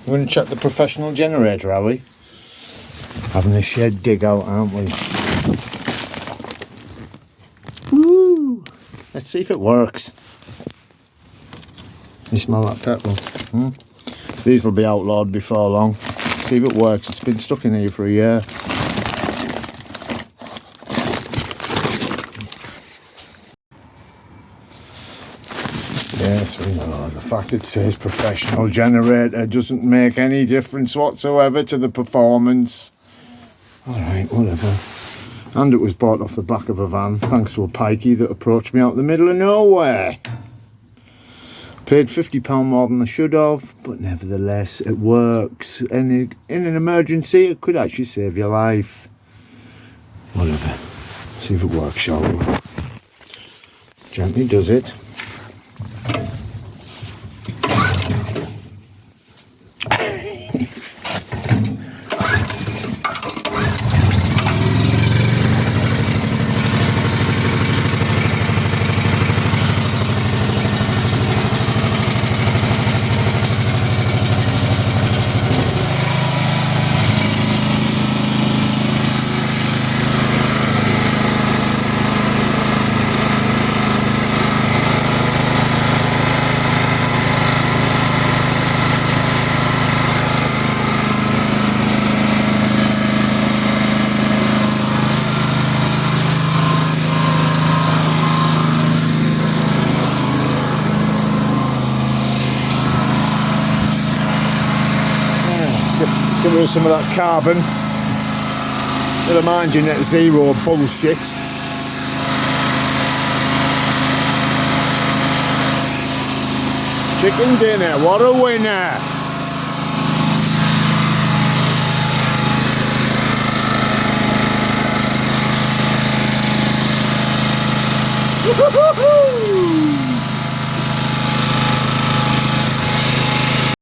We're going to check the professional generator, are we? Having a shed dig out, aren't we? Woo! Let's see if it works. You smell that petrol? These will be outlawed before long. See if it works. It's been stuck in here for a year. Yes, we know. The fact it says professional generator doesn't make any difference whatsoever to the performance. Alright, whatever. And it was bought off the back of a van, thanks to a pikey that approached me out the middle of nowhere. Paid £50 more than I should have, but nevertheless, it works. And in an emergency, it could actually save your life. Whatever. See if it works, shall we? Gently does it. Get rid of some of that carbon. Never mind your net zero bullshit. Chicken dinner, what a winner! Woo-hoo-hoo-hoo!